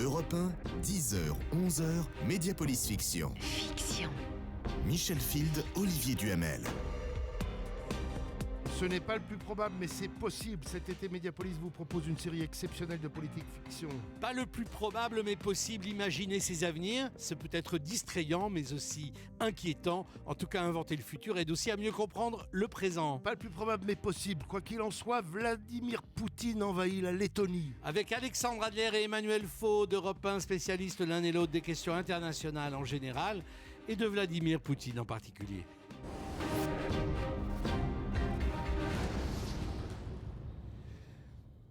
Europe 1, 10h, 11h, Mediapolis Fiction. Fiction. Michel Field, Olivier Duhamel. Ce n'est pas le plus probable, mais c'est possible. Cet été, Mediapolis vous propose une série exceptionnelle de politique fiction. Pas le plus probable, mais possible. Imaginer ses avenirs, c'est peut-être distrayant, mais aussi inquiétant. En tout cas, inventer le futur aide aussi à mieux comprendre le présent. Pas le plus probable, mais possible. Quoi qu'il en soit, Vladimir Poutine envahit la Lettonie. Avec Alexandre Adler et Emmanuel Faux d'Europe 1, spécialistes l'un et l'autre des questions internationales en général, et de Vladimir Poutine en particulier.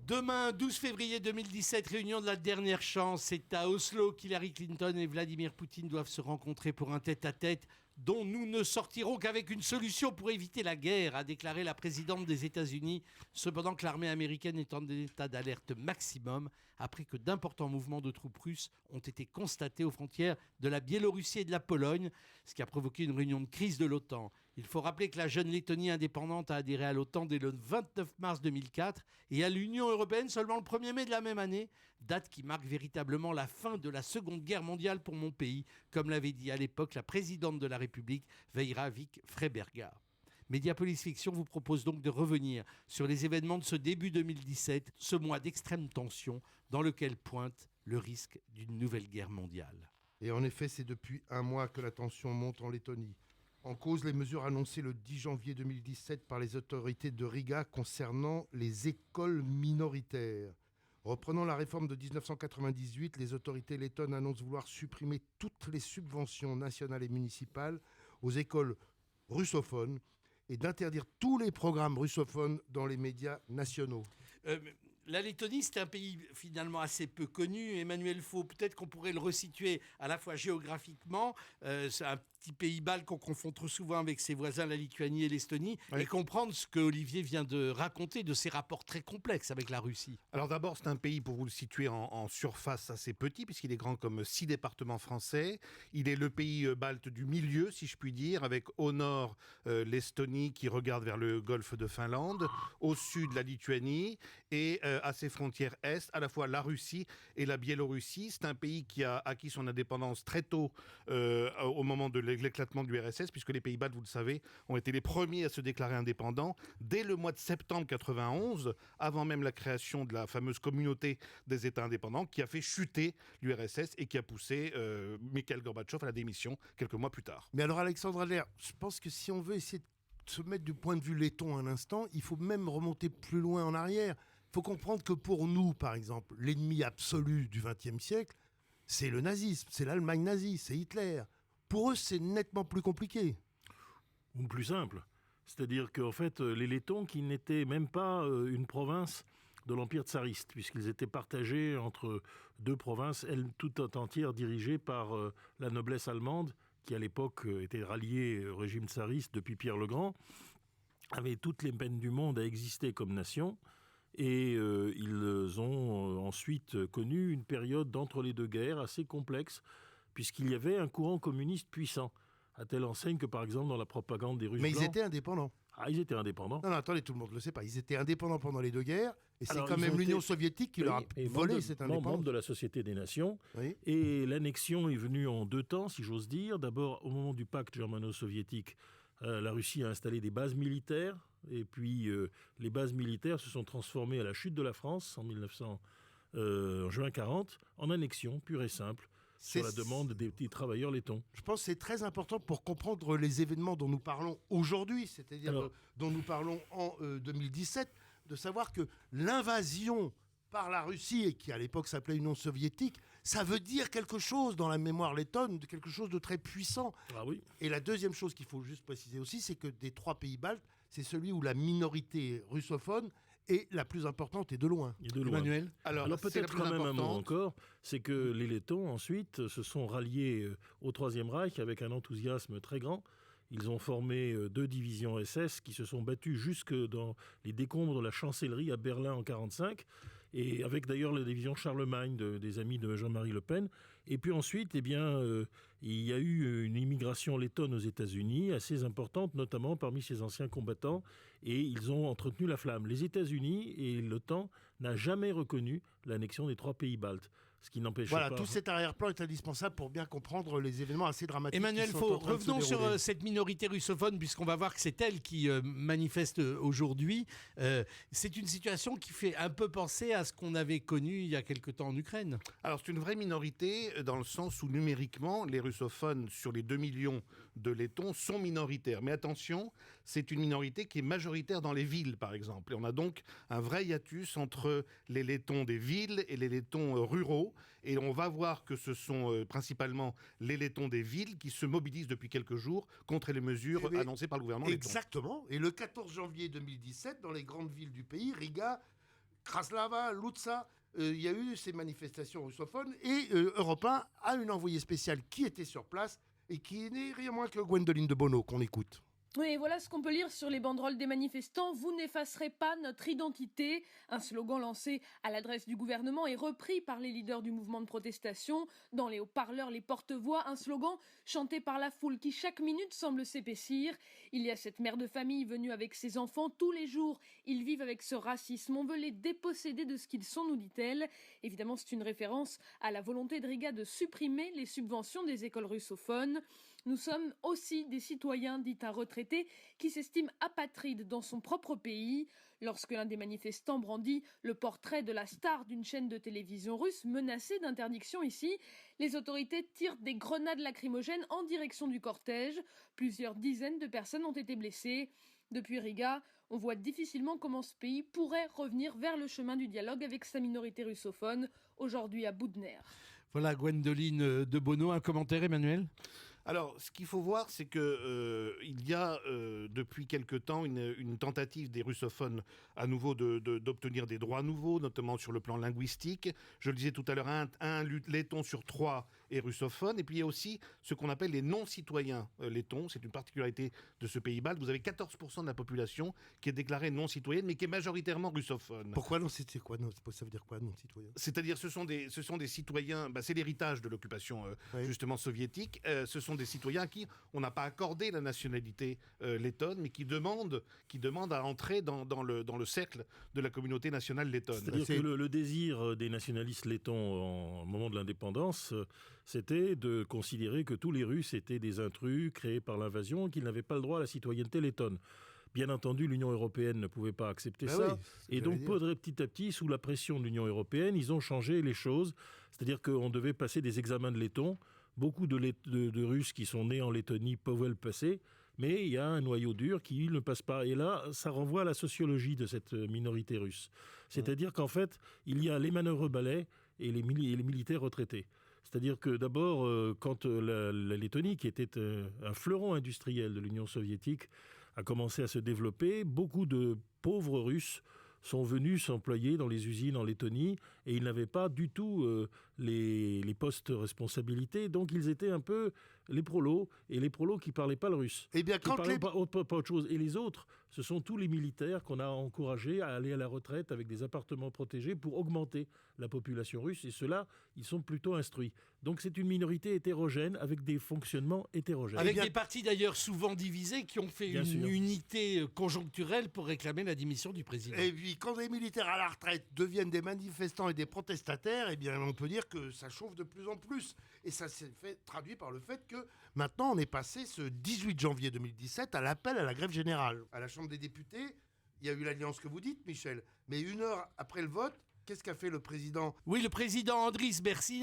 Demain, 12 février 2017, réunion de la dernière chance. C'est à Oslo qu'Hillary Clinton et Vladimir Poutine doivent se rencontrer pour un tête-à-tête dont nous ne sortirons qu'avec une solution pour éviter la guerre, a déclaré la présidente des États-Unis, cependant que l'armée américaine est en état d'alerte maximum après que d'importants mouvements de troupes russes ont été constatés aux frontières de la Biélorussie et de la Pologne, ce qui a provoqué une réunion de crise de l'OTAN. Il faut rappeler que la jeune Lettonie indépendante a adhéré à l'OTAN dès le 29 mars 2004 et à l'Union européenne seulement le 1er mai de la même année, date qui marque véritablement la fin de la Seconde Guerre mondiale pour mon pays, comme l'avait dit à l'époque la présidente de la République, Veira Vik-Freiberga. Mediapolis Fiction vous propose donc de revenir sur les événements de ce début 2017, ce mois d'extrême tension dans lequel pointe le risque d'une nouvelle guerre mondiale. Et en effet, c'est depuis un mois que la tension monte en Lettonie. En cause, les mesures annoncées le 10 janvier 2017 par les autorités de Riga concernant les écoles minoritaires. Reprenant la réforme de 1998, les autorités lettonnes annoncent vouloir supprimer toutes les subventions nationales et municipales aux écoles russophones et d'interdire tous les programmes russophones dans les médias nationaux. La Lettonie, c'est un pays finalement assez peu connu. Emmanuel Faux, peut-être qu'on pourrait le resituer à la fois géographiquement. C'est un petit pays baltes qu'on confond trop souvent avec ses voisins, la Lituanie et l'Estonie, oui. Et comprendre ce que Olivier vient de raconter de ses rapports très complexes avec la Russie. Alors d'abord, c'est un pays, pour vous le situer en surface, assez petit, puisqu'il est grand comme 6 départements français. Il est le pays balte du milieu, si je puis dire, avec au nord l'Estonie qui regarde vers le golfe de Finlande, au sud la Lituanie et à ses frontières est, à la fois la Russie et la Biélorussie. C'est un pays qui a acquis son indépendance très tôt au moment de l'éclatement de l'URSS, puisque les pays baltes, vous le savez, ont été les premiers à se déclarer indépendants dès le mois de septembre 91, avant même la création de la fameuse communauté des États indépendants, qui a fait chuter l'URSS et qui a poussé Mikhail Gorbatchev à la démission quelques mois plus tard. Mais alors Alexandre Adler, je pense que si on veut essayer de se mettre du point de vue letton un instant, il faut même remonter plus loin en arrière. Il faut comprendre que pour nous, par exemple, l'ennemi absolu du XXe siècle, c'est le nazisme, c'est l'Allemagne nazie, c'est Hitler. Pour eux, c'est nettement plus compliqué. Ou plus simple. C'est-à-dire qu'en fait, les Lettons, qui n'étaient même pas une province de l'Empire tsariste, puisqu'ils étaient partagés entre deux provinces, elles toutes entières dirigées par la noblesse allemande, qui à l'époque était ralliée au régime tsariste depuis Pierre le Grand, avaient toutes les peines du monde à exister comme nation. Et ils ont ensuite connu une période d'entre les deux guerres assez complexe, puisqu'il y avait un courant communiste puissant, à telle enseigne que, par exemple, dans la propagande des Russes blancs... Mais ils étaient indépendants. Ah, ils étaient indépendants. Non, attendez, tout le monde ne le sait pas. Ils étaient indépendants pendant les deux guerres, et c'est quand même l'Union soviétique qui leur a volé cette indépendance. Membre de la Société des Nations. Oui. Et l'annexion est venue en deux temps, si j'ose dire. D'abord, au moment du pacte germano-soviétique, la Russie a installé des bases militaires, et puis les bases militaires se sont transformées à la chute de la France en juin 1940 en annexion pure et simple sur la demande des petits travailleurs lettons. Je pense que c'est très important pour comprendre les événements dont nous parlons aujourd'hui, c'est-à-dire dont nous parlons en 2017, de savoir que l'invasion par la Russie, et qui à l'époque s'appelait Union soviétique, ça veut dire quelque chose dans la mémoire lettonne, quelque chose de très puissant. Ah oui. Et la deuxième chose qu'il faut juste préciser aussi, c'est que des trois pays baltes, c'est celui où la minorité russophone est la plus importante et de loin. Emmanuel ? Alors peut-être quand même un mot encore, c'est que les Lettons ensuite se sont ralliés au Troisième Reich avec un enthousiasme très grand. Ils ont formé 2 divisions SS qui se sont battues jusque dans les décombres de la chancellerie à Berlin en 1945, et avec d'ailleurs la division Charlemagne des amis de Jean-Marie Le Pen. Et puis ensuite, il y a eu une immigration lettonne aux États-Unis assez importante, notamment parmi ces anciens combattants, et ils ont entretenu la flamme. Les États-Unis et l'OTAN n'ont jamais reconnu l'annexion des 3 pays baltes. Ce qui n'empêche Voilà, pas... tout cet arrière-plan est indispensable pour bien comprendre les événements assez dramatiques. Emmanuel Faux, revenons sur cette minorité russophone, puisqu'on va voir que c'est elle qui manifeste aujourd'hui. C'est une situation qui fait un peu penser à ce qu'on avait connu il y a quelque temps en Ukraine. Alors c'est une vraie minorité dans le sens où numériquement, les russophones sur les 2 millions de Lettons sont minoritaires. Mais attention, c'est une minorité qui est majoritaire dans les villes, par exemple. Et on a donc un vrai hiatus entre les Lettons des villes et les Lettons ruraux. Et on va voir que ce sont principalement les Lettons des villes qui se mobilisent depuis quelques jours contre les mesures annoncées par le gouvernement letton. Exactement. Et le 14 janvier 2017, dans les grandes villes du pays, Riga, Kraslava, Lutza, il y a eu ces manifestations russophones. Et Europe 1 a une envoyée spéciale qui était sur place et qui n'est rien moins que Gwendoline de Bono, qu'on écoute. Oui, voilà ce qu'on peut lire sur les banderoles des manifestants. Vous n'effacerez pas notre identité. Un slogan lancé à l'adresse du gouvernement et repris par les leaders du mouvement de protestation. Dans les haut-parleurs, les porte-voix, un slogan chanté par la foule qui chaque minute semble s'épaissir. Il y a cette mère de famille venue avec ses enfants. Tous les jours, ils vivent avec ce racisme. On veut les déposséder de ce qu'ils sont, nous dit-elle. Évidemment, c'est une référence à la volonté de Riga de supprimer les subventions des écoles russophones. Nous sommes aussi des citoyens, dit un retraité, qui s'estime apatride dans son propre pays. Lorsque l'un des manifestants brandit le portrait de la star d'une chaîne de télévision russe menacée d'interdiction ici, les autorités tirent des grenades lacrymogènes en direction du cortège. Plusieurs dizaines de personnes ont été blessées. Depuis Riga, on voit difficilement comment ce pays pourrait revenir vers le chemin du dialogue avec sa minorité russophone, aujourd'hui à bout de nerfs. Voilà, Gwendoline de Bono, un commentaire, Emmanuel ? Alors, ce qu'il faut voir, c'est que il y a depuis quelque temps une tentative des russophones à nouveau d'obtenir des droits nouveaux, notamment sur le plan linguistique. Je le disais tout à l'heure, un letton sur 3 est russophone. Et puis il y a aussi ce qu'on appelle les non-citoyens lettons. C'est une particularité de ce pays balte. Vous avez 14% de la population qui est déclarée non-citoyenne, mais qui est majoritairement russophone. Pourquoi non? C'est quoi non? Ça veut dire quoi, non-citoyen? C'est-à-dire, ce sont des citoyens. C'est l'héritage de l'occupation justement soviétique. Ce sont des citoyens à qui on n'a pas accordé la nationalité lettonne, mais qui demandent à entrer dans le cercle de la communauté nationale lettonne. C'est-à-dire que le désir des nationalistes lettons au moment de l'indépendance, c'était de considérer que tous les Russes étaient des intrus créés par l'invasion, qu'ils n'avaient pas le droit à la citoyenneté lettonne. Bien entendu, l'Union européenne ne pouvait pas accepter ça. Oui, et donc, petit à petit, sous la pression de l'Union européenne, ils ont changé les choses. C'est-à-dire qu'on devait passer des examens de lettons. Beaucoup de Russes qui sont nés en Lettonie pouvaient le passer, mais il y a un noyau dur qui ne passe pas. Et là, ça renvoie à la sociologie de cette minorité russe. C'est-à-dire qu'en fait, il y a les manœuvres balais et les militaires retraités. C'est-à-dire que d'abord, quand la Lettonie, qui était un fleuron industriel de l'Union soviétique, a commencé à se développer, beaucoup de pauvres Russes sont venus s'employer dans les usines en Lettonie et ils n'avaient pas du tout les postes responsabilités, donc ils étaient un peu les prolos, et les prolos qui ne parlaient pas le russe. Eh bien, pas autre chose. Et les autres, ce sont tous les militaires qu'on a encouragés à aller à la retraite avec des appartements protégés pour augmenter la population russe, et ceux-là, ils sont plutôt instruits. Donc c'est une minorité hétérogène avec des fonctionnements hétérogènes. Avec des partis d'ailleurs souvent divisés qui ont fait une unité conjoncturelle pour réclamer la démission du président. Et puis quand les militaires à la retraite deviennent des manifestants et des protestataires, eh bien on peut dire que ça chauffe de plus en plus. Et ça s'est traduit par le fait que maintenant on est passé ce 18 janvier 2017 à l'appel à la grève générale. À la Chambre des députés, il y a eu l'alliance que vous dites, Michel. Mais une heure après le vote, qu'est-ce qu'a fait le président? Oui, le président Andris Bersin,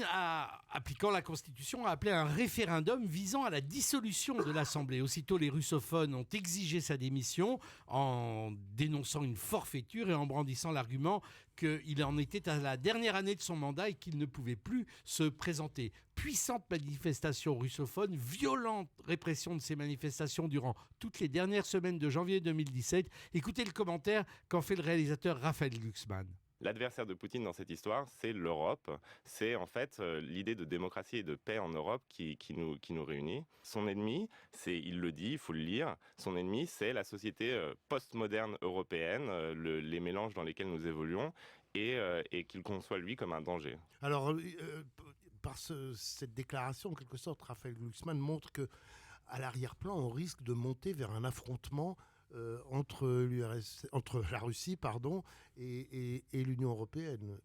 appliquant la Constitution, a appelé un référendum visant à la dissolution de l'Assemblée. Aussitôt, les russophones ont exigé sa démission en dénonçant une forfaiture et en brandissant l'argument qu'il en était à la dernière année de son mandat et qu'il ne pouvait plus se présenter. Puissante manifestation russophone, violente répression de ces manifestations durant toutes les dernières semaines de janvier 2017. Écoutez le commentaire qu'en fait le réalisateur Raphaël Glucksmann. L'adversaire de Poutine dans cette histoire, c'est l'Europe. C'est en fait l'idée de démocratie et de paix en Europe qui nous réunit. Son ennemi, il le dit, il faut le lire, son ennemi, c'est la société postmoderne européenne, les mélanges dans lesquels nous évoluons, et qu'il conçoit lui comme un danger. Alors, cette déclaration, en quelque sorte, Raphaël Glucksmann montre que à l'arrière-plan, on risque de monter vers un affrontement entre la Russie et l'Union européenne.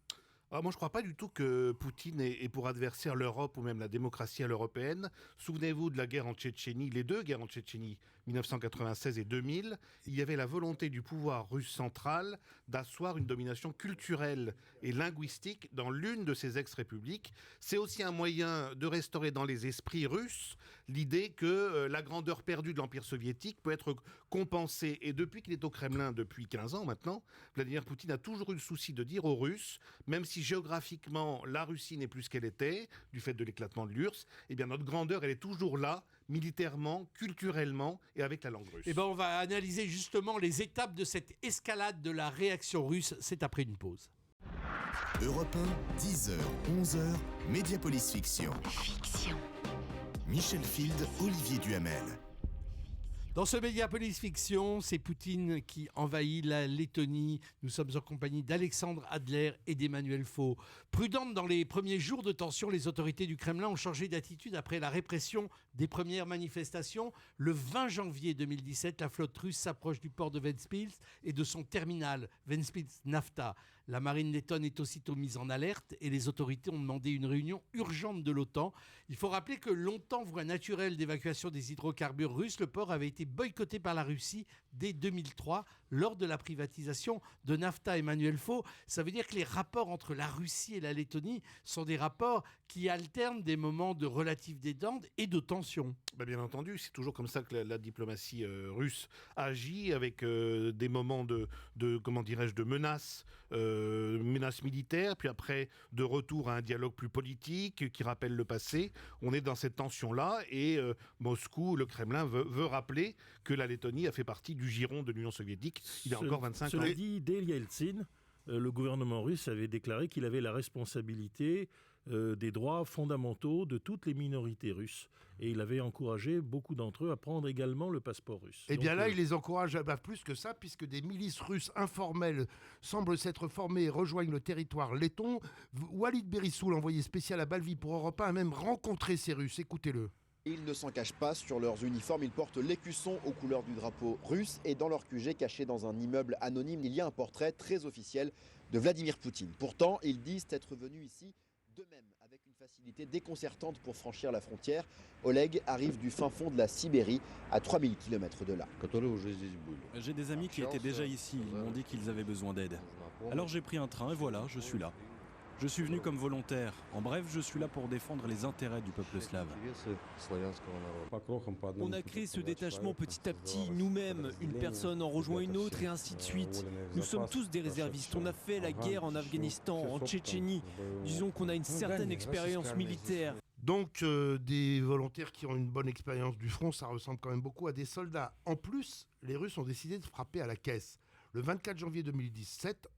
Moi, je ne crois pas du tout que Poutine ait pour adversaire l'Europe ou même la démocratie à l'européenne. Souvenez-vous de la guerre en Tchétchénie, les deux guerres en Tchétchénie, 1996 et 2000. Il y avait la volonté du pouvoir russe central d'asseoir une domination culturelle et linguistique dans l'une de ces ex-républiques. C'est aussi un moyen de restaurer dans les esprits russes l'idée que la grandeur perdue de l'Empire soviétique peut être compensée. Et depuis qu'il est au Kremlin, depuis 15 ans maintenant, Vladimir Poutine a toujours eu le souci de dire aux Russes, même si géographiquement la Russie n'est plus ce qu'elle était, du fait de l'éclatement de l'URSS, eh bien notre grandeur, elle est toujours là, militairement, culturellement et avec la langue russe. Eh ben, on va analyser justement les étapes de cette escalade de la réaction russe. C'est après une pause. Europe 1, 10h, 11h, Mediapolis Fiction. Michel Field, Olivier Duhamel. Dans ce Mediapolis Fiction, c'est Poutine qui envahit la Lettonie. Nous sommes en compagnie d'Alexandre Adler et d'Emmanuel Faux. Prudentes dans les premiers jours de tension, les autorités du Kremlin ont changé d'attitude après la répression des premières manifestations. Le 20 janvier 2017, la flotte russe s'approche du port de Ventspils et de son terminal, Ventspils Nafta. La marine lettonne est aussitôt mise en alerte et les autorités ont demandé une réunion urgente de l'OTAN. Il faut rappeler que longtemps voie naturelle d'évacuation des hydrocarbures russes, le port avait été boycotté par la Russie dès 2003 lors de la privatisation de Nafta. Emmanuel Faux, ça veut dire que les rapports entre la Russie et la Lettonie sont des rapports qui alternent des moments de relative détente et de tension. Bien entendu, c'est toujours comme ça que la diplomatie russe agit, avec des moments de menaces militaires, puis après de retour à un dialogue plus politique qui rappelle le passé. On est dans cette tension-là et Moscou, le Kremlin, veut rappeler que la Lettonie a fait partie du giron de l'Union soviétique il y a encore 25 ans. Cela dit, dès Yeltsin, le gouvernement russe avait déclaré qu'il avait la responsabilité des droits fondamentaux de toutes les minorités russes. Et il avait encouragé beaucoup d'entre eux à prendre également le passeport russe. Et bien là, il les encourage plus que ça, puisque des milices russes informelles semblent s'être formées et rejoignent le territoire letton. Walid Berissou, l'envoyé spécial à Balvi pour Europe 1, a même rencontré ces Russes. Écoutez-le. Ils ne s'en cachent pas, sur leurs uniformes, ils portent l'écusson aux couleurs du drapeau russe et dans leur QG, caché dans un immeuble anonyme, il y a un portrait très officiel de Vladimir Poutine. Pourtant, ils disent être venus ici d'eux-mêmes, avec une facilité déconcertante pour franchir la frontière. Oleg arrive du fin fond de la Sibérie, à 3000 km de là. J'ai des amis qui étaient déjà ici, ils m'ont dit qu'ils avaient besoin d'aide. Alors j'ai pris un train et voilà, je suis là. Je suis venu comme volontaire. En bref, je suis là pour défendre les intérêts du peuple slave. On a créé ce détachement petit à petit, nous-mêmes. Une personne en rejoint une autre et ainsi de suite. Nous sommes tous des réservistes. On a fait la guerre en Afghanistan, en Tchétchénie. Disons qu'on a une certaine expérience militaire. Donc des volontaires qui ont une bonne expérience du front, ça ressemble quand même beaucoup à des soldats. En plus, les Russes ont décidé de frapper à la caisse. Le 24 janvier 2017,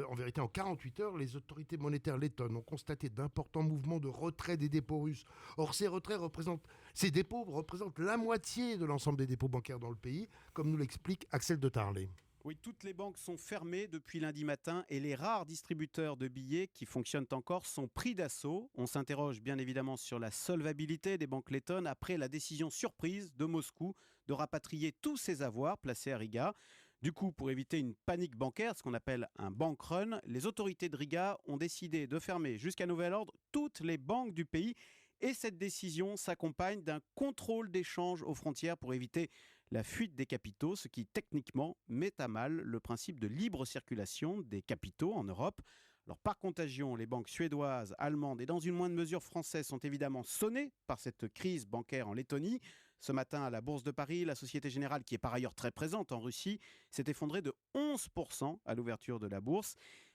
en vérité en 48 heures, les autorités monétaires lettonnes ont constaté d'importants mouvements de retrait des dépôts russes. Or, ces dépôts représentent la moitié de l'ensemble des dépôts bancaires dans le pays, comme nous l'explique Axel de Tarlet. Oui, toutes les banques sont fermées depuis lundi matin et les rares distributeurs de billets qui fonctionnent encore sont pris d'assaut. On s'interroge bien évidemment sur la solvabilité des banques lettonnes après la décision surprise de Moscou de rapatrier tous ses avoirs placés à Riga. Du coup, pour éviter une panique bancaire, ce qu'on appelle un bank run, les autorités de Riga ont décidé de fermer jusqu'à nouvel ordre toutes les banques du pays. Et cette décision s'accompagne d'un contrôle d'échange aux frontières pour éviter la fuite des capitaux, ce qui techniquement met à mal le principe de libre circulation des capitaux en Europe. Alors, par contagion, les banques suédoises, allemandes et dans une moindre mesure françaises sont évidemment sonnées par cette crise bancaire en Lettonie. Ce matin, à la Bourse de Paris, la Société Générale, qui est par ailleurs très présente en Russie, s'est effondrée de 11% à l'ouverture de la bourse.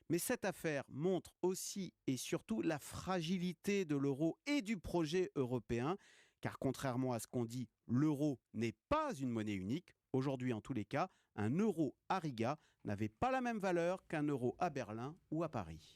Mais cette affaire montre aussi et surtout la fragilité de l'euro et du projet européen. Car contrairement à ce qu'on dit, l'euro n'est pas une monnaie unique. Aujourd'hui, en tous les cas, un euro à Riga n'avait pas la même valeur qu'un euro à Berlin ou à Paris.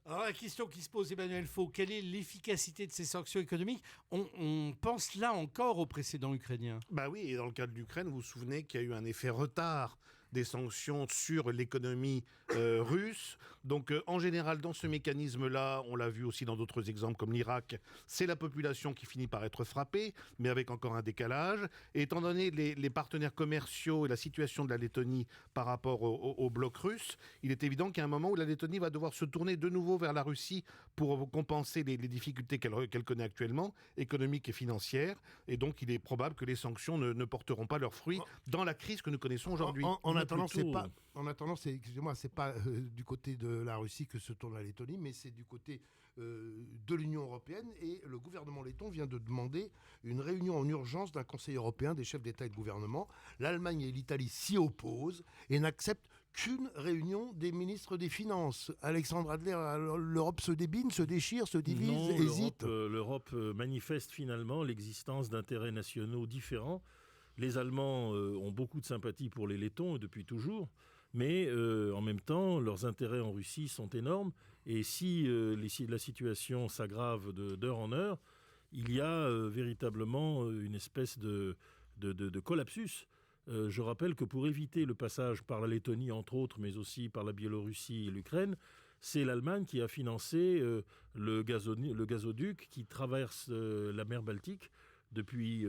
Alors la question qui se pose, Emmanuel Faux, quelle est l'efficacité de ces sanctions économiques ? On pense là encore au précédent ukrainien. Oui, et dans le cas de l'Ukraine, vous vous souvenez qu'il y a eu un effet retard des sanctions sur l'économie russe. Donc en général, dans ce mécanisme-là, on l'a vu aussi dans d'autres exemples comme l'Irak, c'est la population qui finit par être frappée, mais avec encore un décalage. Et étant donné les partenaires commerciaux et la situation de la Lettonie par rapport au bloc russe, il est évident qu'il y a un moment où la Lettonie va devoir se tourner de nouveau vers la Russie pour compenser les difficultés qu'elle connaît actuellement, économiques et financières. Et donc il est probable que les sanctions ne porteront pas leurs fruits dans la crise que nous connaissons aujourd'hui. En attendant, c'est pas du côté de la Russie que se tourne la Lettonie, mais c'est du côté de l'Union européenne, et le gouvernement letton vient de demander une réunion en urgence d'un Conseil européen des chefs d'État et de gouvernement. L'Allemagne et l'Italie s'y opposent et n'acceptent qu'une réunion des ministres des Finances. Alexandre Adler, l'Europe se débine, se déchire, se divise, hésite. L'Europe manifeste finalement l'existence d'intérêts nationaux différents. Les Allemands ont beaucoup de sympathie pour les Lettons depuis toujours, mais en même temps, leurs intérêts en Russie sont énormes. Et si la situation s'aggrave d'heure en heure, il y a véritablement une espèce de collapsus. Je rappelle que pour éviter le passage par la Lettonie, entre autres, mais aussi par la Biélorussie et l'Ukraine, c'est l'Allemagne qui a financé le gazoduc qui traverse la mer Baltique depuis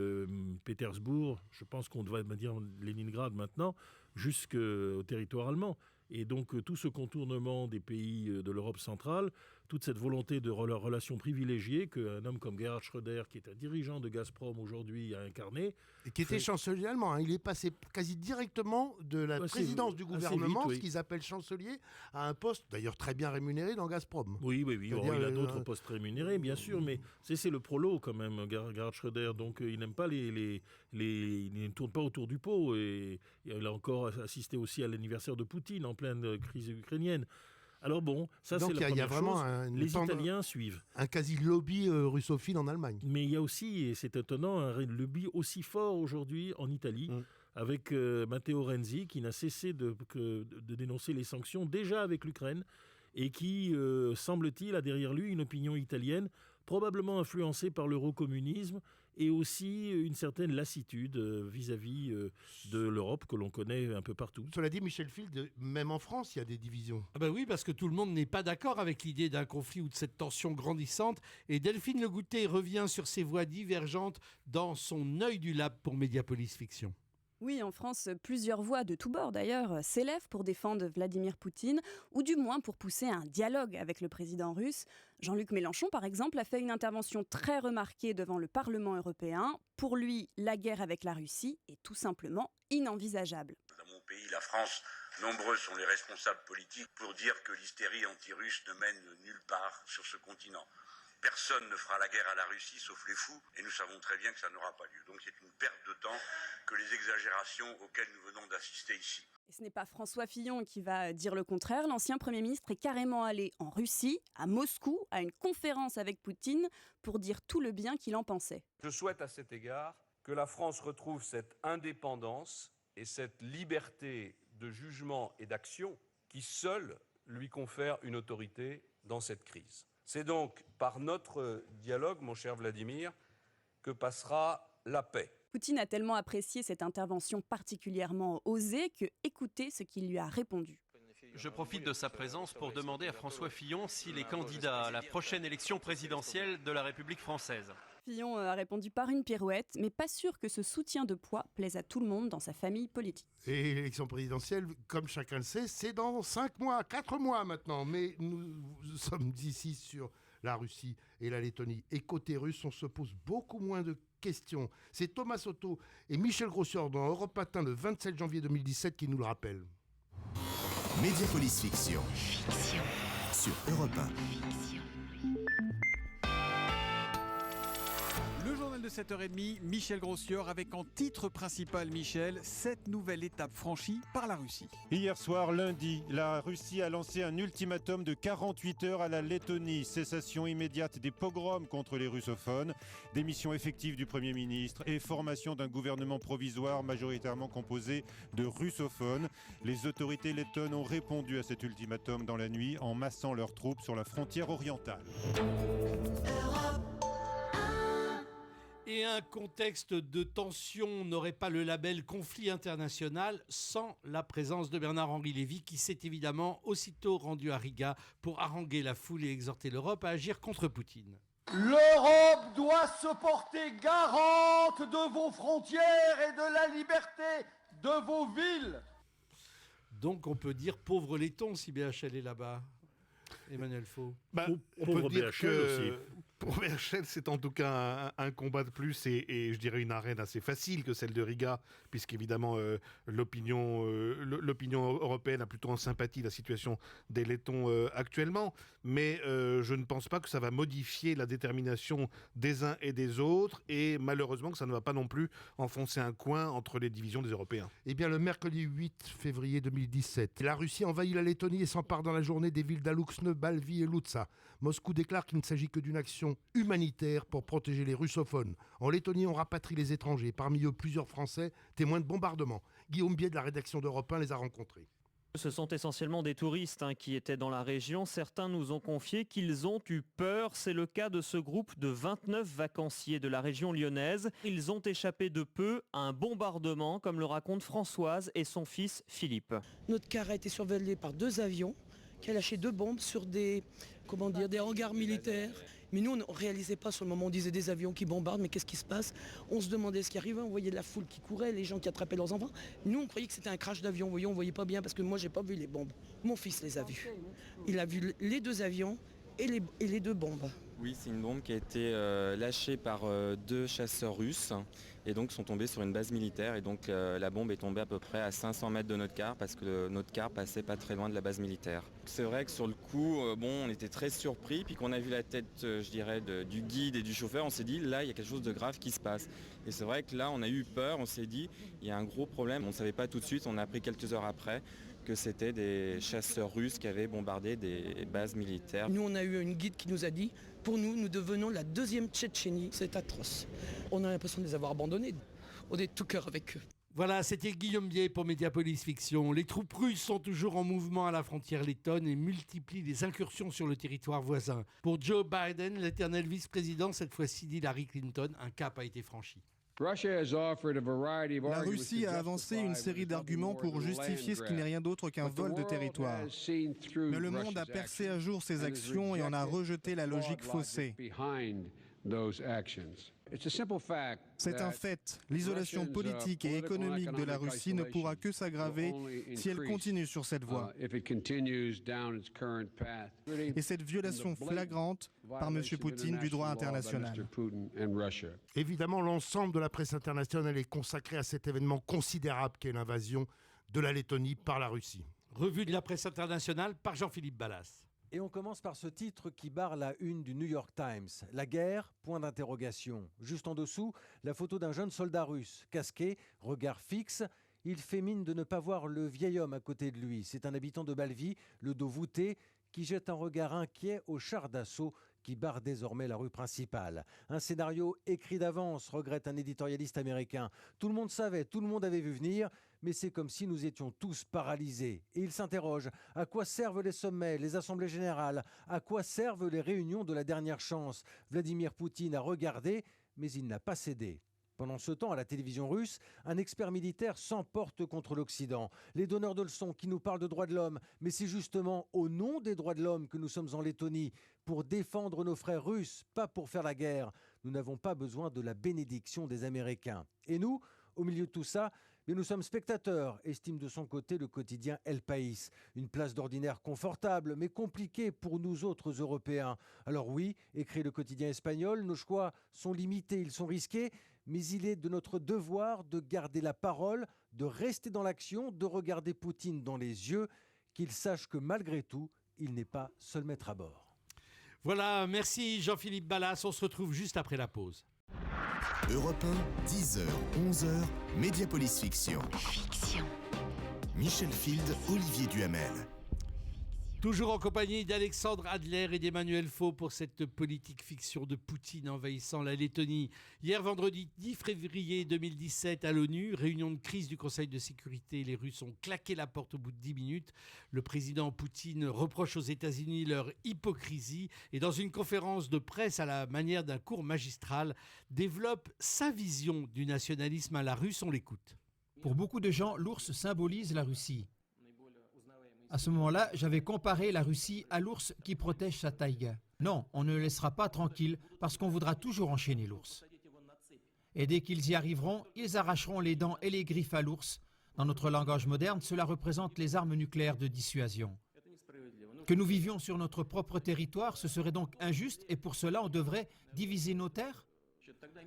Pétersbourg, je pense qu'on devrait dire Leningrad maintenant, jusqu'au territoire allemand. Et donc tout ce contournement des pays de l'Europe centrale, toute cette volonté de relations privilégiées qu'un homme comme Gerhard Schröder, qui est un dirigeant de Gazprom aujourd'hui, a incarné. Et qui était chancelier allemand. Il est passé quasi directement de la présidence du gouvernement, ce qu'ils appellent chancelier, à un poste d'ailleurs très bien rémunéré dans Gazprom. Oui. Il a d'autres postes rémunérés, bien sûr, mais c'est le prolo quand même, Gerhard Schröder. Donc il n'aime pas il ne tourne pas autour du pot. Et il a encore assisté aussi à l'anniversaire de Poutine en pleine crise ukrainienne. Alors bon, ça donc, c'est la première chose. Les Italiens suivent. Un quasi-lobby russophile en Allemagne. Mais il y a aussi, et c'est étonnant, un lobby aussi fort aujourd'hui en Italie, avec Matteo Renzi, qui n'a cessé de dénoncer les sanctions, déjà avec l'Ukraine, et qui, semble-t-il, a derrière lui une opinion italienne, probablement influencée par l'eurocommunisme, et aussi une certaine lassitude vis-à-vis de l'Europe que l'on connaît un peu partout. Cela dit, Michel Field, même en France, il y a des divisions. Ah ben oui, parce que tout le monde n'est pas d'accord avec l'idée d'un conflit ou de cette tension grandissante. Et Delphine Le Goutet revient sur ces voix divergentes dans son œil du lab pour Mediapolis Fiction. Oui, en France, plusieurs voix de tous bords d'ailleurs s'élèvent pour défendre Vladimir Poutine, ou du moins pour pousser un dialogue avec le président russe. Jean-Luc Mélenchon, par exemple, a fait une intervention très remarquée devant le Parlement européen. Pour lui, la guerre avec la Russie est tout simplement inenvisageable. Dans mon pays, la France, nombreux sont les responsables politiques pour dire que l'hystérie anti-russe ne mène nulle part sur ce continent. Personne ne fera la guerre à la Russie sauf les fous, et nous savons très bien que ça n'aura pas lieu. Donc c'est une perte de temps que les exagérations auxquelles nous venons d'assister ici. Et ce n'est pas François Fillon qui va dire le contraire. L'ancien Premier ministre est carrément allé en Russie, à Moscou, à une conférence avec Poutine, pour dire tout le bien qu'il en pensait. Je souhaite à cet égard que la France retrouve cette indépendance et cette liberté de jugement et d'action qui seule lui confèrent une autorité dans cette crise. C'est donc par notre dialogue, mon cher Vladimir, que passera la paix. Poutine a tellement apprécié cette intervention particulièrement osée que écoutez ce qu'il lui a répondu. Je profite de sa présence pour demander à François Fillon s'il est candidat à la prochaine élection présidentielle de la République française. Fillon a répondu par une pirouette, mais pas sûr que ce soutien de poids plaise à tout le monde dans sa famille politique. Et l'élection présidentielle, comme chacun le sait, c'est dans 5 mois, 4 mois maintenant. Mais nous sommes ici sur la Russie et la Lettonie. Et côté russe, on se pose beaucoup moins de questions. C'est Thomas Soto et Michel Grossior dans Europe Matin le 27 janvier 2017 qui nous le rappellent. Mediapolis Fiction. Sur Europe 1. Le journal de 7h30, Michel Grossior avec en titre principal, Michel, cette nouvelle étape franchie par la Russie. Hier soir, lundi, la Russie a lancé un ultimatum de 48 heures à la Lettonie. Cessation immédiate des pogroms contre les russophones, démission effective du Premier ministre et formation d'un gouvernement provisoire majoritairement composé de russophones. Les autorités lettonnes ont répondu à cet ultimatum dans la nuit en massant leurs troupes sur la frontière orientale. Et Et un contexte de tension n'aurait pas le label conflit international sans la présence de Bernard-Henri Lévy, qui s'est évidemment aussitôt rendu à Riga pour haranguer la foule et exhorter l'Europe à agir contre Poutine. L'Europe doit se porter garante de vos frontières et de la liberté de vos villes. Donc on peut dire pauvre laiton si BHL est là-bas. Emmanuel Faux. On peut dire que pour BHL, c'est en tout cas un combat de plus et je dirais une arène assez facile que celle de Riga, puisqu'évidemment l'opinion européenne a plutôt en sympathie la situation des Lettons actuellement. Mais je ne pense pas que ça va modifier la détermination des uns et des autres et malheureusement que ça ne va pas non plus enfoncer un coin entre les divisions des Européens. Eh bien, le mercredi 8 février 2017, la Russie envahit la Lettonie et s'empare dans la journée des villes d'Aluxne, Balvi et Lutza. Moscou déclare qu'il ne s'agit que d'une action humanitaire pour protéger les russophones. En Lettonie, on rapatrie les étrangers, parmi eux plusieurs Français témoins de bombardements. Guillaume Biet de la rédaction d'Europe 1 les a rencontrés. Ce sont essentiellement des touristes qui étaient dans la région. Certains nous ont confié qu'ils ont eu peur. C'est le cas de ce groupe de 29 vacanciers de la région lyonnaise. Ils ont échappé de peu à un bombardement, comme le racontent Françoise et son fils Philippe. Notre car a été survolé par 2 avions qui a lâché 2 bombes sur des hangars militaires. Mais nous, on ne réalisait pas sur le moment, on disait des avions qui bombardent, mais qu'est-ce qui se passe? On se demandait ce qui arrivait, on voyait la foule qui courait, les gens qui attrapaient leurs enfants. Nous, on croyait que c'était un crash d'avion, on ne voyait pas bien parce que moi, j'ai pas vu les bombes. Mon fils les a vus. Il a vu les 2 avions et les 2 bombes. Oui, c'est une bombe qui a été lâchée par 2 chasseurs russes et donc sont tombés sur une base militaire et donc la bombe est tombée à peu près à 500 mètres de notre car parce que notre car passait pas très loin de la base militaire. C'est vrai que sur le coup, on était très surpris puis qu'on a vu la tête, je dirais, du guide et du chauffeur, on s'est dit là il y a quelque chose de grave qui se passe. Et c'est vrai que là on a eu peur, on s'est dit il y a un gros problème, on ne savait pas tout de suite, on a appris quelques heures après que c'était des chasseurs russes qui avaient bombardé des bases militaires. Nous, on a eu une guide qui nous a dit, pour nous, nous devenons la 2e Tchétchénie. C'est atroce. On a l'impression de les avoir abandonnés. On est tout cœur avec eux. Voilà, c'était Guillaume Biet pour Mediapolis Fiction. Les troupes russes sont toujours en mouvement à la frontière lettonne et multiplient les incursions sur le territoire voisin. Pour Joe Biden, l'éternel vice-président, cette fois-ci d'Hillary Clinton, un cap a été franchi. La Russie a avancé une série d'arguments pour justifier ce qui n'est rien d'autre qu'un vol de territoire. Mais le monde a percé à jour ces actions et en a rejeté la logique faussée. C'est un fait. L'isolation politique et économique de la Russie ne pourra que s'aggraver si elle continue sur cette voie. Et cette violation flagrante par M. Poutine du droit international. Évidemment, l'ensemble de la presse internationale est consacré à cet événement considérable qu'est l'invasion de la Lettonie par la Russie. Revue de la presse internationale par Jean-Philippe Ballas. Et on commence par ce titre qui barre la une du New York Times. La guerre, point d'interrogation. Juste en dessous, la photo d'un jeune soldat russe, casqué, regard fixe. Il fait mine de ne pas voir le vieil homme à côté de lui. C'est un habitant de Balvi, le dos voûté, qui jette un regard inquiet au char d'assaut qui barre désormais la rue principale. Un scénario écrit d'avance, regrette un éditorialiste américain. Tout le monde savait, tout le monde avait vu venir, mais c'est comme si nous étions tous paralysés. Et il s'interroge, à quoi servent les sommets, les assemblées générales? À quoi servent les réunions de la dernière chance? Vladimir Poutine a regardé, mais il n'a pas cédé. Pendant ce temps, à la télévision russe, un expert militaire s'emporte contre l'Occident. Les donneurs de leçons qui nous parlent de droits de l'homme, mais c'est justement au nom des droits de l'homme que nous sommes en Lettonie, pour défendre nos frères russes, pas pour faire la guerre. Nous n'avons pas besoin de la bénédiction des Américains. Et nous, au milieu de tout ça, mais nous sommes spectateurs, estime de son côté le quotidien El País. Une place d'ordinaire confortable, mais compliquée pour nous autres Européens. Alors oui, écrit le quotidien espagnol, nos choix sont limités, ils sont risqués, mais il est de notre devoir de garder la parole, de rester dans l'action, de regarder Poutine dans les yeux, qu'il sache que malgré tout, il n'est pas seul maître à bord. Voilà, merci Jean-Philippe Ballas, on se retrouve juste après la pause. Europe 1, 10h, 11h, Mediapolis Fiction. Michel Field, Olivier Duhamel. Toujours en compagnie d'Alexandre Adler et d'Emmanuel Faux pour cette politique fiction de Poutine envahissant la Lettonie. Hier vendredi 10 février 2017 à l'ONU, réunion de crise du Conseil de sécurité, les Russes ont claqué la porte au bout de 10 minutes. Le président Poutine reproche aux États-Unis leur hypocrisie et dans une conférence de presse à la manière d'un cours magistral, développe sa vision du nationalisme à la russe. On l'écoute. Pour beaucoup de gens, l'ours symbolise la Russie. À ce moment-là, j'avais comparé la Russie à l'ours qui protège sa taïga. Non, on ne le laissera pas tranquille parce qu'on voudra toujours enchaîner l'ours. Et dès qu'ils y arriveront, ils arracheront les dents et les griffes à l'ours. Dans notre langage moderne, cela représente les armes nucléaires de dissuasion. Que nous vivions sur notre propre territoire, ce serait donc injuste et pour cela on devrait diviser nos terres.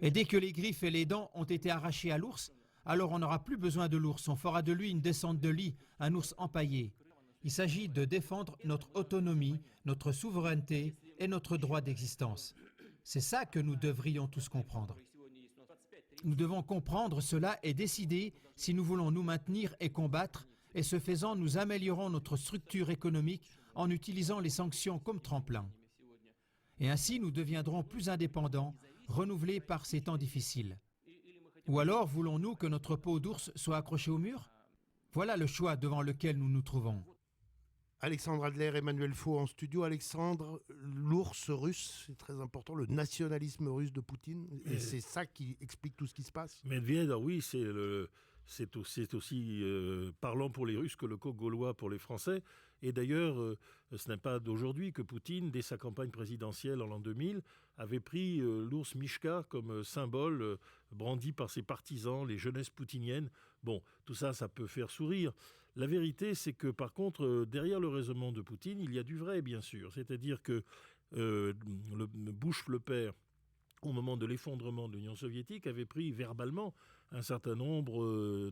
Et dès que les griffes et les dents ont été arrachées à l'ours, alors on n'aura plus besoin de l'ours, on fera de lui une descente de lit, un ours empaillé. Il s'agit de défendre notre autonomie, notre souveraineté et notre droit d'existence. C'est ça que nous devrions tous comprendre. Nous devons comprendre cela et décider si nous voulons nous maintenir et combattre, et ce faisant, nous améliorons notre structure économique en utilisant les sanctions comme tremplin. Et ainsi, nous deviendrons plus indépendants, renouvelés par ces temps difficiles. Ou alors, voulons-nous que notre peau d'ours soit accrochée au mur? Voilà le choix devant lequel nous nous trouvons. Alexandre Adler, Emmanuel Faux en studio. Alexandre, l'ours russe, c'est très important, le nationalisme russe de Poutine, et c'est ça qui explique tout ce qui se passe. Medvedev, oui, c'est aussi parlant pour les Russes que le coq gaulois pour les Français. Et d'ailleurs, ce n'est pas d'aujourd'hui que Poutine, dès sa campagne présidentielle en l'an 2000, avait pris l'ours Mishka comme symbole brandi par ses partisans, les jeunesses poutiniennes. Bon, tout ça, ça peut faire sourire. La vérité, c'est que par contre, derrière le raisonnement de Poutine, il y a du vrai, bien sûr. C'est-à-dire que Bush le père, au moment de l'effondrement de l'Union soviétique, avait pris verbalement un certain nombre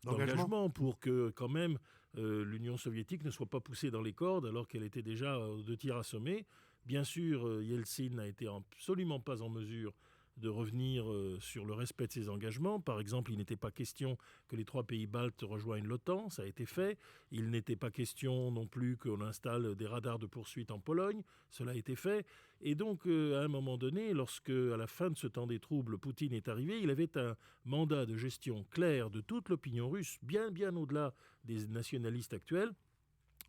d'engagements pour que quand même l'Union soviétique ne soit pas poussée dans les cordes alors qu'elle était déjà de tir assommé. Bien sûr, Yeltsin n'a été absolument pas en mesure de revenir sur le respect de ses engagements. Par exemple, il n'était pas question que les 3 pays baltes rejoignent l'OTAN, ça a été fait. Il n'était pas question non plus qu'on installe des radars de poursuite en Pologne, cela a été fait. Et donc, à un moment donné, lorsque, à la fin de ce temps des troubles, Poutine est arrivé, il avait un mandat de gestion clair de toute l'opinion russe, bien au-delà des nationalistes actuels,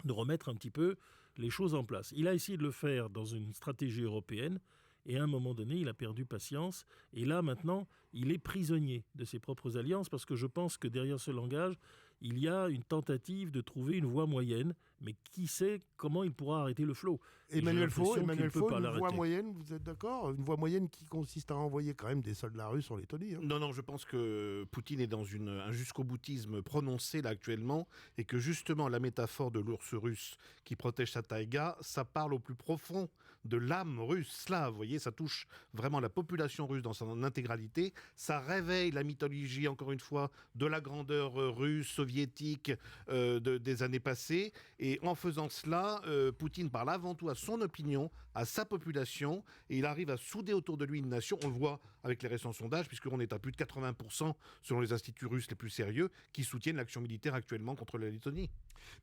de remettre un petit peu les choses en place. Il a essayé de le faire dans une stratégie européenne, et à un moment donné, il a perdu patience. Et là, maintenant, il est prisonnier de ses propres alliances parce que je pense que derrière ce langage, il y a une tentative de trouver une voie moyenne. Mais qui sait comment il pourra arrêter le flot? Emmanuel Faux, une voie moyenne, vous êtes d'accord? Une voie moyenne qui consiste à envoyer quand même des soldats russes en Lettonie. Hein. Non, je pense que Poutine est dans un jusqu'au-boutisme prononcé là actuellement et que justement la métaphore de l'ours russe qui protège sa taïga, ça parle au plus profond de l'âme russe slave. Vous voyez, ça touche vraiment la population russe dans son intégralité. Ça réveille la mythologie, encore une fois, de la grandeur russe, soviétique des années passées. Et en faisant cela, Poutine parle avant tout à son opinion, à sa population, et il arrive à souder autour de lui une nation. On le voit avec les récents sondages, puisqu'on est à plus de 80%, selon les instituts russes les plus sérieux, qui soutiennent l'action militaire actuellement contre la Lettonie.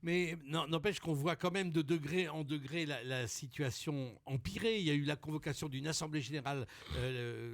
Mais n'empêche qu'on voit quand même de degré en degré la situation empirer. Il y a eu la convocation d'une assemblée générale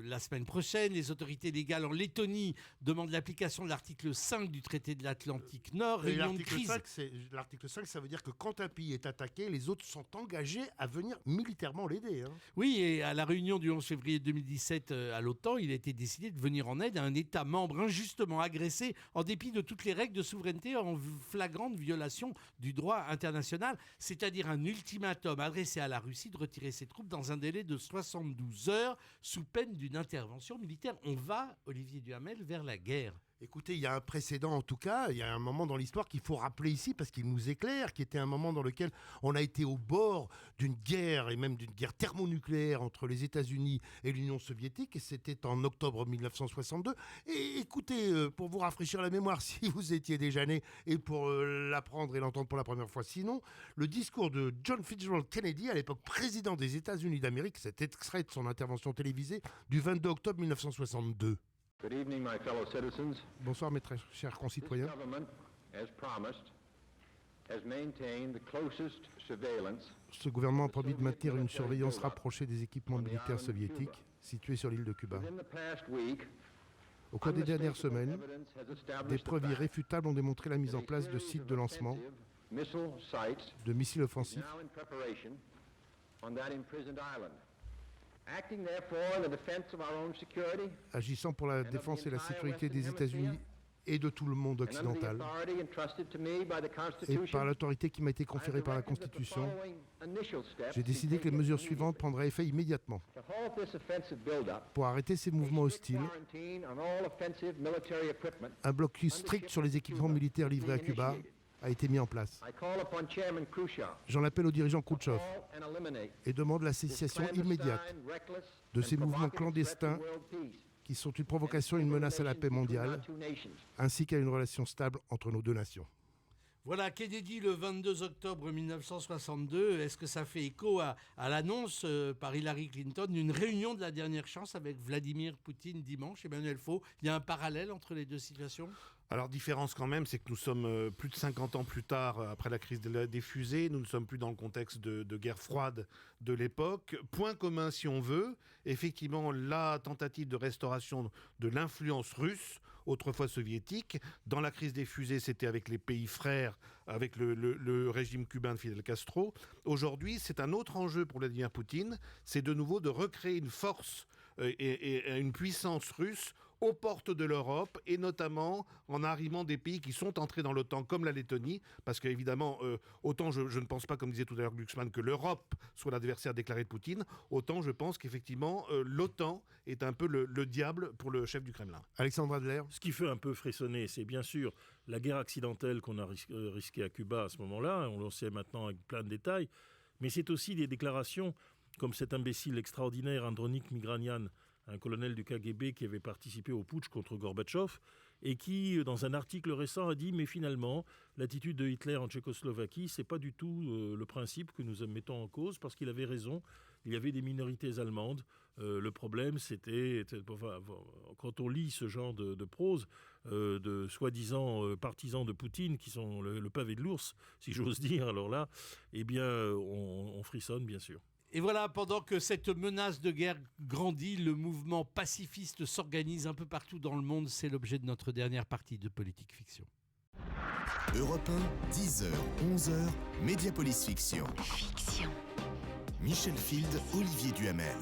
la semaine prochaine. Les autorités légales en Lettonie demandent l'application de l'article 5 du traité de l'Atlantique Nord. L'article 5, ça veut dire que quand un pays est attaqué, les autres sont engagés à venir militairement l'aider. Hein. Oui, et à la réunion du 11 février 2017 à l'OTAN, il a été décidé de venir en aide à un État membre injustement agressé en dépit de toutes les règles de souveraineté en flagrante violation du droit international, c'est-à-dire un ultimatum adressé à la Russie de retirer ses troupes dans un délai de 72 heures sous peine d'une intervention militaire. On va, Olivier Duhamel, vers la guerre. Écoutez, il y a un précédent en tout cas, il y a un moment dans l'histoire qu'il faut rappeler ici parce qu'il nous éclaire, qui était un moment dans lequel on a été au bord d'une guerre et même d'une guerre thermonucléaire entre les États-Unis et l'Union soviétique, et c'était en octobre 1962. Et écoutez, pour vous rafraîchir la mémoire, si vous étiez déjà né, et pour l'apprendre et l'entendre pour la première fois sinon, le discours de John Fitzgerald Kennedy, à l'époque président des États-Unis d'Amérique, cet extrait de son intervention télévisée du 22 octobre 1962. Good evening, my fellow citizens. Bonsoir mes très chers concitoyens. Ce gouvernement a promis de maintenir une surveillance rapprochée des équipements militaires soviétiques situés sur l'île de Cuba. Au cours des dernières semaines, des preuves irréfutables ont démontré la mise en place de sites de lancement de missiles offensifs. Agissant pour la défense et la sécurité des États-Unis et de tout le monde occidental, et par l'autorité qui m'a été conférée par la Constitution, j'ai décidé que les mesures suivantes prendraient effet immédiatement. Pour arrêter ces mouvements hostiles, un blocus strict sur les équipements militaires livrés à Cuba a été mis en place. J'en appelle au dirigeant Khrouchtchev et demande la cessation immédiate de ces mouvements clandestins qui sont une provocation et une menace à la paix mondiale, ainsi qu'à une relation stable entre nos deux nations. Voilà, Kennedy le 22 octobre 1962. Est-ce que ça fait écho à l'annonce par Hillary Clinton d'une réunion de la dernière chance avec Vladimir Poutine dimanche? Emmanuel Faux, il y a un parallèle entre les deux situations? Alors, différence quand même, c'est que nous sommes plus de 50 ans plus tard, après la crise des fusées. Nous ne sommes plus dans le contexte de guerre froide de l'époque. Point commun, si on veut, effectivement, la tentative de restauration de l'influence russe, autrefois soviétique. Dans la crise des fusées, c'était avec les pays frères, avec le régime cubain de Fidel Castro. Aujourd'hui, c'est un autre enjeu pour Vladimir Poutine. C'est de nouveau de recréer une force et une puissance russe aux portes de l'Europe, et notamment en arrivant des pays qui sont entrés dans l'OTAN, comme la Lettonie, parce qu'évidemment, autant je ne pense pas, comme disait tout à l'heure Glucksmann, que l'Europe soit l'adversaire déclaré de Poutine, autant je pense qu'effectivement, l'OTAN est un peu le diable pour le chef du Kremlin. Alexandre Adler. Ce qui fait un peu frissonner, c'est bien sûr la guerre accidentelle qu'on a risquée à Cuba à ce moment-là, on le sait maintenant avec plein de détails, mais c'est aussi des déclarations comme cet imbécile extraordinaire Andronik Migranian, un colonel du KGB qui avait participé au putsch contre Gorbatchev et qui, dans un article récent, a dit « Mais finalement, l'attitude de Hitler en Tchécoslovaquie, c'est pas du tout le principe que nous mettons en cause, parce qu'il avait raison, il y avait des minorités allemandes. Le problème, c'était... Quand on lit ce genre de prose, de soi-disant partisans de Poutine, qui sont le pavé de l'ours, si j'ose dire, alors là, eh bien, on frissonne, bien sûr. » Et voilà, pendant que cette menace de guerre grandit, le mouvement pacifiste s'organise un peu partout dans le monde. C'est l'objet de notre dernière partie de Politique Fiction. Europe 1, 10h, 11h, Mediapolis Fiction. Michel Field, Olivier Duhamel.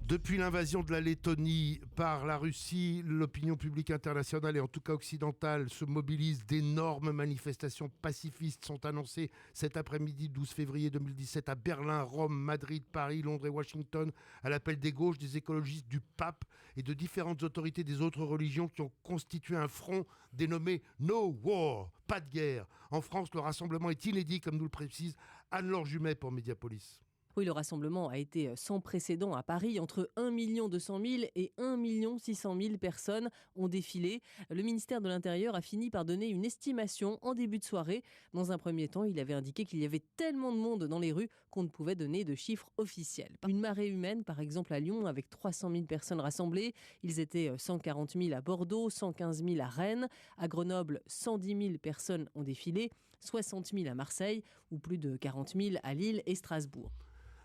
Depuis l'invasion de la Lettonie par la Russie, l'opinion publique internationale et en tout cas occidentale se mobilise. D'énormes manifestations pacifistes sont annoncées cet après-midi 12 février 2017 à Berlin, Rome, Madrid, Paris, Londres et Washington, à l'appel des gauches, des écologistes, du pape et de différentes autorités des autres religions qui ont constitué un front dénommé No War, pas de guerre. En France, le rassemblement est inédit, comme nous le précise Anne-Laure Jumet pour Mediapolis. Oui, le rassemblement a été sans précédent à Paris. Entre 1 200 000 et 1 600 000 personnes ont défilé. Le ministère de l'Intérieur a fini par donner une estimation en début de soirée. Dans un premier temps, il avait indiqué qu'il y avait tellement de monde dans les rues qu'on ne pouvait donner de chiffres officiels. Une marée humaine, par exemple à Lyon, avec 300 000 personnes rassemblées. Ils étaient 140 000 à Bordeaux, 115 000 à Rennes. À Grenoble, 110 000 personnes ont défilé, 60 000 à Marseille ou plus de 40 000 à Lille et Strasbourg.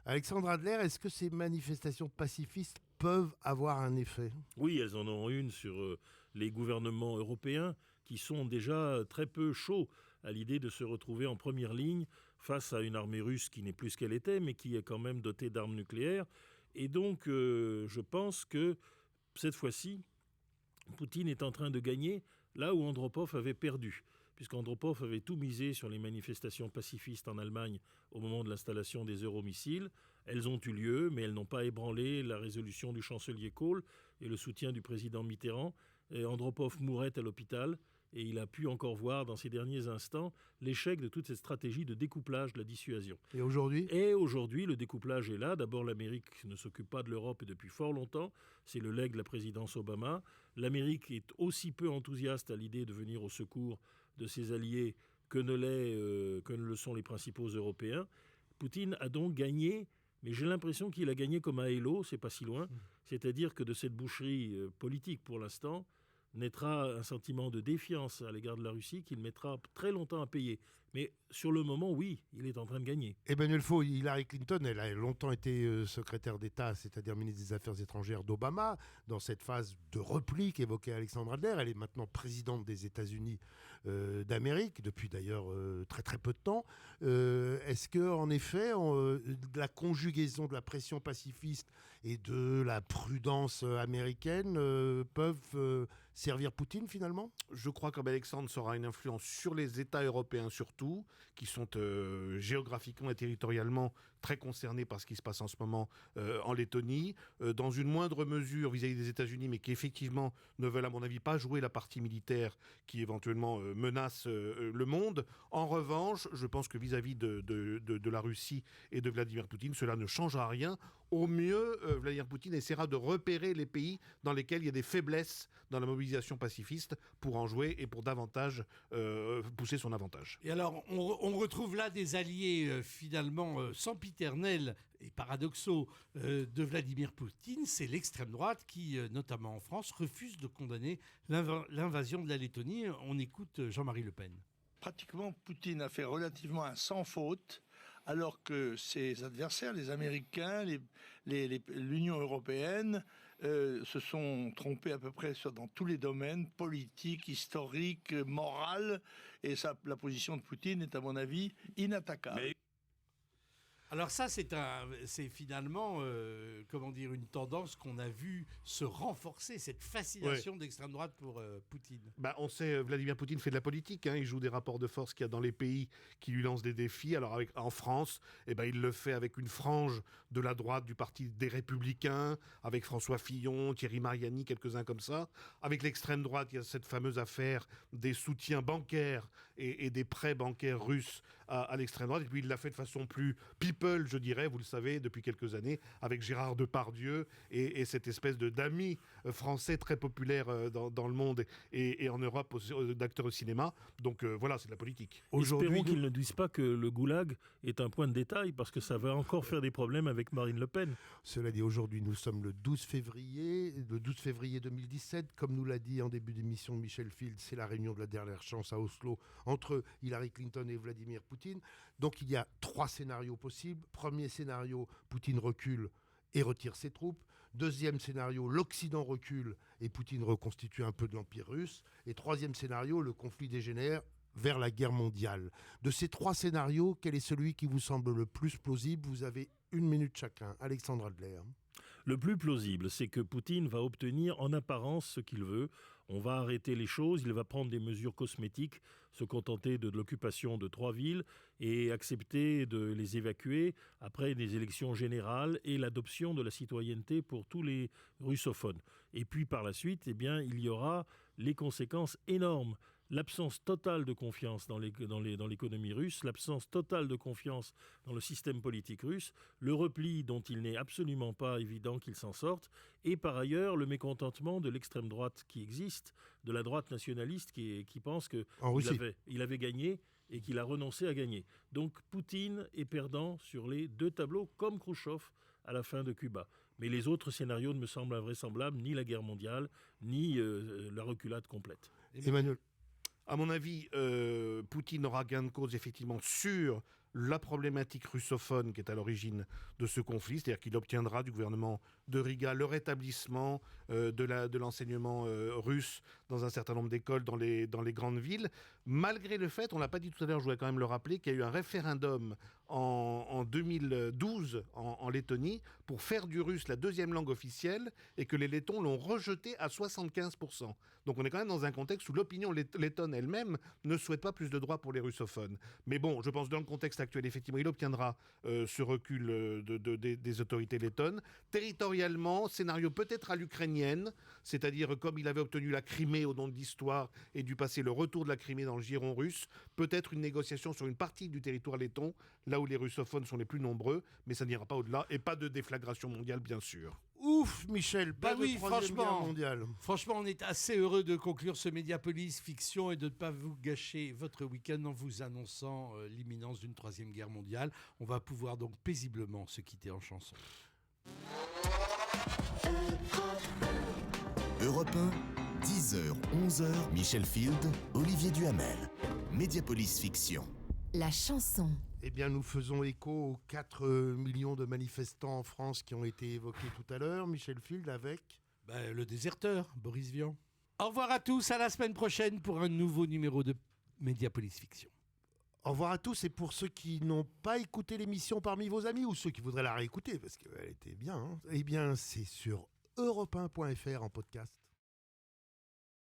Alexandre Adler, est-ce que ces manifestations pacifistes peuvent avoir un effet? Oui, elles en ont une sur les gouvernements européens qui sont déjà très peu chauds à l'idée de se retrouver en première ligne face à une armée russe qui n'est plus ce qu'elle était, mais qui est quand même dotée d'armes nucléaires. Et donc, je pense que cette fois-ci, Poutine est en train de gagner là où Andropov avait perdu. Puisqu'Andropov avait tout misé sur les manifestations pacifistes en Allemagne au moment de l'installation des euromissiles. Elles ont eu lieu, mais elles n'ont pas ébranlé la résolution du chancelier Kohl et le soutien du président Mitterrand. Et Andropov mourait à l'hôpital et il a pu encore voir dans ces derniers instants l'échec de toute cette stratégie de découplage de la dissuasion. Et aujourd'hui ? Et aujourd'hui, le découplage est là. D'abord, l'Amérique ne s'occupe pas de l'Europe et depuis fort longtemps. C'est le legs de la présidence Obama. L'Amérique est aussi peu enthousiaste à l'idée de venir au secours de ses alliés que ne le sont les principaux Européens. Poutine a donc gagné, mais j'ai l'impression qu'il a gagné comme à Eylau, c'est pas si loin. C'est-à-dire que de cette boucherie politique pour l'instant, naîtra un sentiment de défiance à l'égard de la Russie qu'il mettra très longtemps à payer. Mais sur le moment, oui, il est en train de gagner. Emmanuel Faux, Hillary Clinton, elle a longtemps été secrétaire d'État, c'est-à-dire ministre des Affaires étrangères d'Obama, dans cette phase de repli qu'évoquait Alexandre Adler. Elle est maintenant présidente des États-Unis d'Amérique, depuis d'ailleurs très très peu de temps. Est-ce que, en effet, la conjugaison de la pression pacifiste et de la prudence américaine peuvent servir Poutine finalement? Je crois qu'Alexandre aura une influence sur les États européens surtout, qui sont géographiquement et territorialement très concernés par ce qui se passe en ce moment en Lettonie, dans une moindre mesure vis-à-vis des États-Unis, mais qui effectivement ne veulent à mon avis pas jouer la partie militaire qui éventuellement menace le monde. En revanche, je pense que vis-à-vis de la Russie et de Vladimir Poutine, cela ne changera rien. Au mieux, Vladimir Poutine essaiera de repérer les pays dans lesquels il y a des faiblesses dans la mobilisation pacifiste pour en jouer et pour davantage pousser son avantage. Et alors, on retrouve là des alliés finalement sempiternels et paradoxaux de Vladimir Poutine. C'est l'extrême droite qui, notamment en France, refuse de condamner l'invasion de la Lettonie. On écoute Jean-Marie Le Pen. Pratiquement, Poutine a fait relativement un sans faute, alors que ses adversaires, les Américains, l'Union européenne, se sont trompés à peu près dans tous les domaines, politiques, historiques, morales, et la position de Poutine est à mon avis inattaquable. Alors ça, c'est finalement, une tendance qu'on a vu se renforcer, cette fascination d'extrême droite pour Poutine. On sait, Vladimir Poutine fait de la politique, il joue des rapports de force qu'il y a dans les pays qui lui lancent des défis. Alors en France, il le fait avec une frange de la droite du parti des Républicains, avec François Fillon, Thierry Mariani, quelques-uns comme ça. Avec l'extrême droite, il y a cette fameuse affaire des soutiens bancaires et des prêts bancaires russes à l'extrême droite. Et puis il l'a fait de façon plus people, je dirais, vous le savez, depuis quelques années, avec Gérard Depardieu et cette espèce d'amis français très populaire dans le monde et en Europe d'acteurs de cinéma. Donc voilà, c'est de la politique. Espérons qu'ils ne disent pas que le goulag est un point de détail, parce que ça va encore faire des problèmes avec Marine Le Pen. Cela dit, aujourd'hui, nous sommes le 12 février 2017. Comme nous l'a dit en début d'émission Michel Field, c'est la réunion de la dernière chance à Oslo entre Hillary Clinton et Vladimir Poutine. Donc il y a 3 scénarios possibles. Premier scénario, Poutine recule et retire ses troupes. Deuxième scénario, l'Occident recule et Poutine reconstitue un peu de l'Empire russe. Et troisième scénario, le conflit dégénère vers la guerre mondiale. De ces 3 scénarios, quel est celui qui vous semble le plus plausible? Vous avez 1 minute chacun. Alexandre Adler. Le plus plausible, c'est que Poutine va obtenir en apparence ce qu'il veut. On va arrêter les choses, il va prendre des mesures cosmétiques, se contenter de l'occupation de 3 villes et accepter de les évacuer après des élections générales et l'adoption de la citoyenneté pour tous les russophones. Et puis par la suite, il y aura les conséquences énormes. L'absence totale de confiance dans l'économie russe, l'absence totale de confiance dans le système politique russe, le repli dont il n'est absolument pas évident qu'il s'en sorte, et par ailleurs le mécontentement de l'extrême droite qui existe, de la droite nationaliste qui pense qu'il avait gagné et qu'il a renoncé à gagner. Donc Poutine est perdant sur les 2 tableaux, comme Khrouchtchev à la fin de Cuba. Mais les autres scénarios ne me semblent invraisemblables, ni la guerre mondiale, ni la reculade complète. Emmanuel. À mon avis, Poutine aura gain de cause effectivement sur la problématique russophone qui est à l'origine de ce conflit, c'est-à-dire qu'il obtiendra du gouvernement de Riga le rétablissement de l'enseignement russe dans un certain nombre d'écoles dans les grandes villes, malgré le fait, on ne l'a pas dit tout à l'heure, je voudrais quand même le rappeler, qu'il y a eu un référendum en 2012 en Lettonie pour faire du russe la 2e langue officielle et que les Lettons l'ont rejeté à 75%. Donc on est quand même dans un contexte où l'opinion lettonne elle-même ne souhaite pas plus de droits pour les russophones. Mais bon, je pense que dans le contexte actuel, effectivement, il obtiendra ce recul des autorités lettonnes. Territorialement, scénario peut-être à l'ukrainienne, c'est-à-dire comme il avait obtenu la Crimée au nom de l'histoire et du passé, le retour de la Crimée dans le giron russe, peut-être une négociation sur une partie du territoire letton, là où les russophones sont les plus nombreux, mais ça n'ira pas au-delà, et pas de déflagration mondiale, bien sûr. Ouf, Michel, pas de Troisième Guerre mondiale. Franchement, on est assez heureux de conclure ce Mediapolis Fiction et de ne pas vous gâcher votre week-end en vous annonçant l'imminence d'une 3e guerre mondiale. On va pouvoir donc paisiblement se quitter en chanson. Europe 1, 10h, 11h, Michel Field, Olivier Duhamel. Mediapolis Fiction. la chanson. Eh bien, nous faisons écho aux 4 millions de manifestants en France qui ont été évoqués tout à l'heure. Michel Field avec... le déserteur, Boris Vian. Au revoir à tous, à la semaine prochaine pour un nouveau numéro de Mediapolis Fiction. Au revoir à tous, et pour ceux qui n'ont pas écouté l'émission parmi vos amis ou ceux qui voudraient la réécouter, parce qu'elle était bien, eh bien c'est sur europe1.fr en podcast.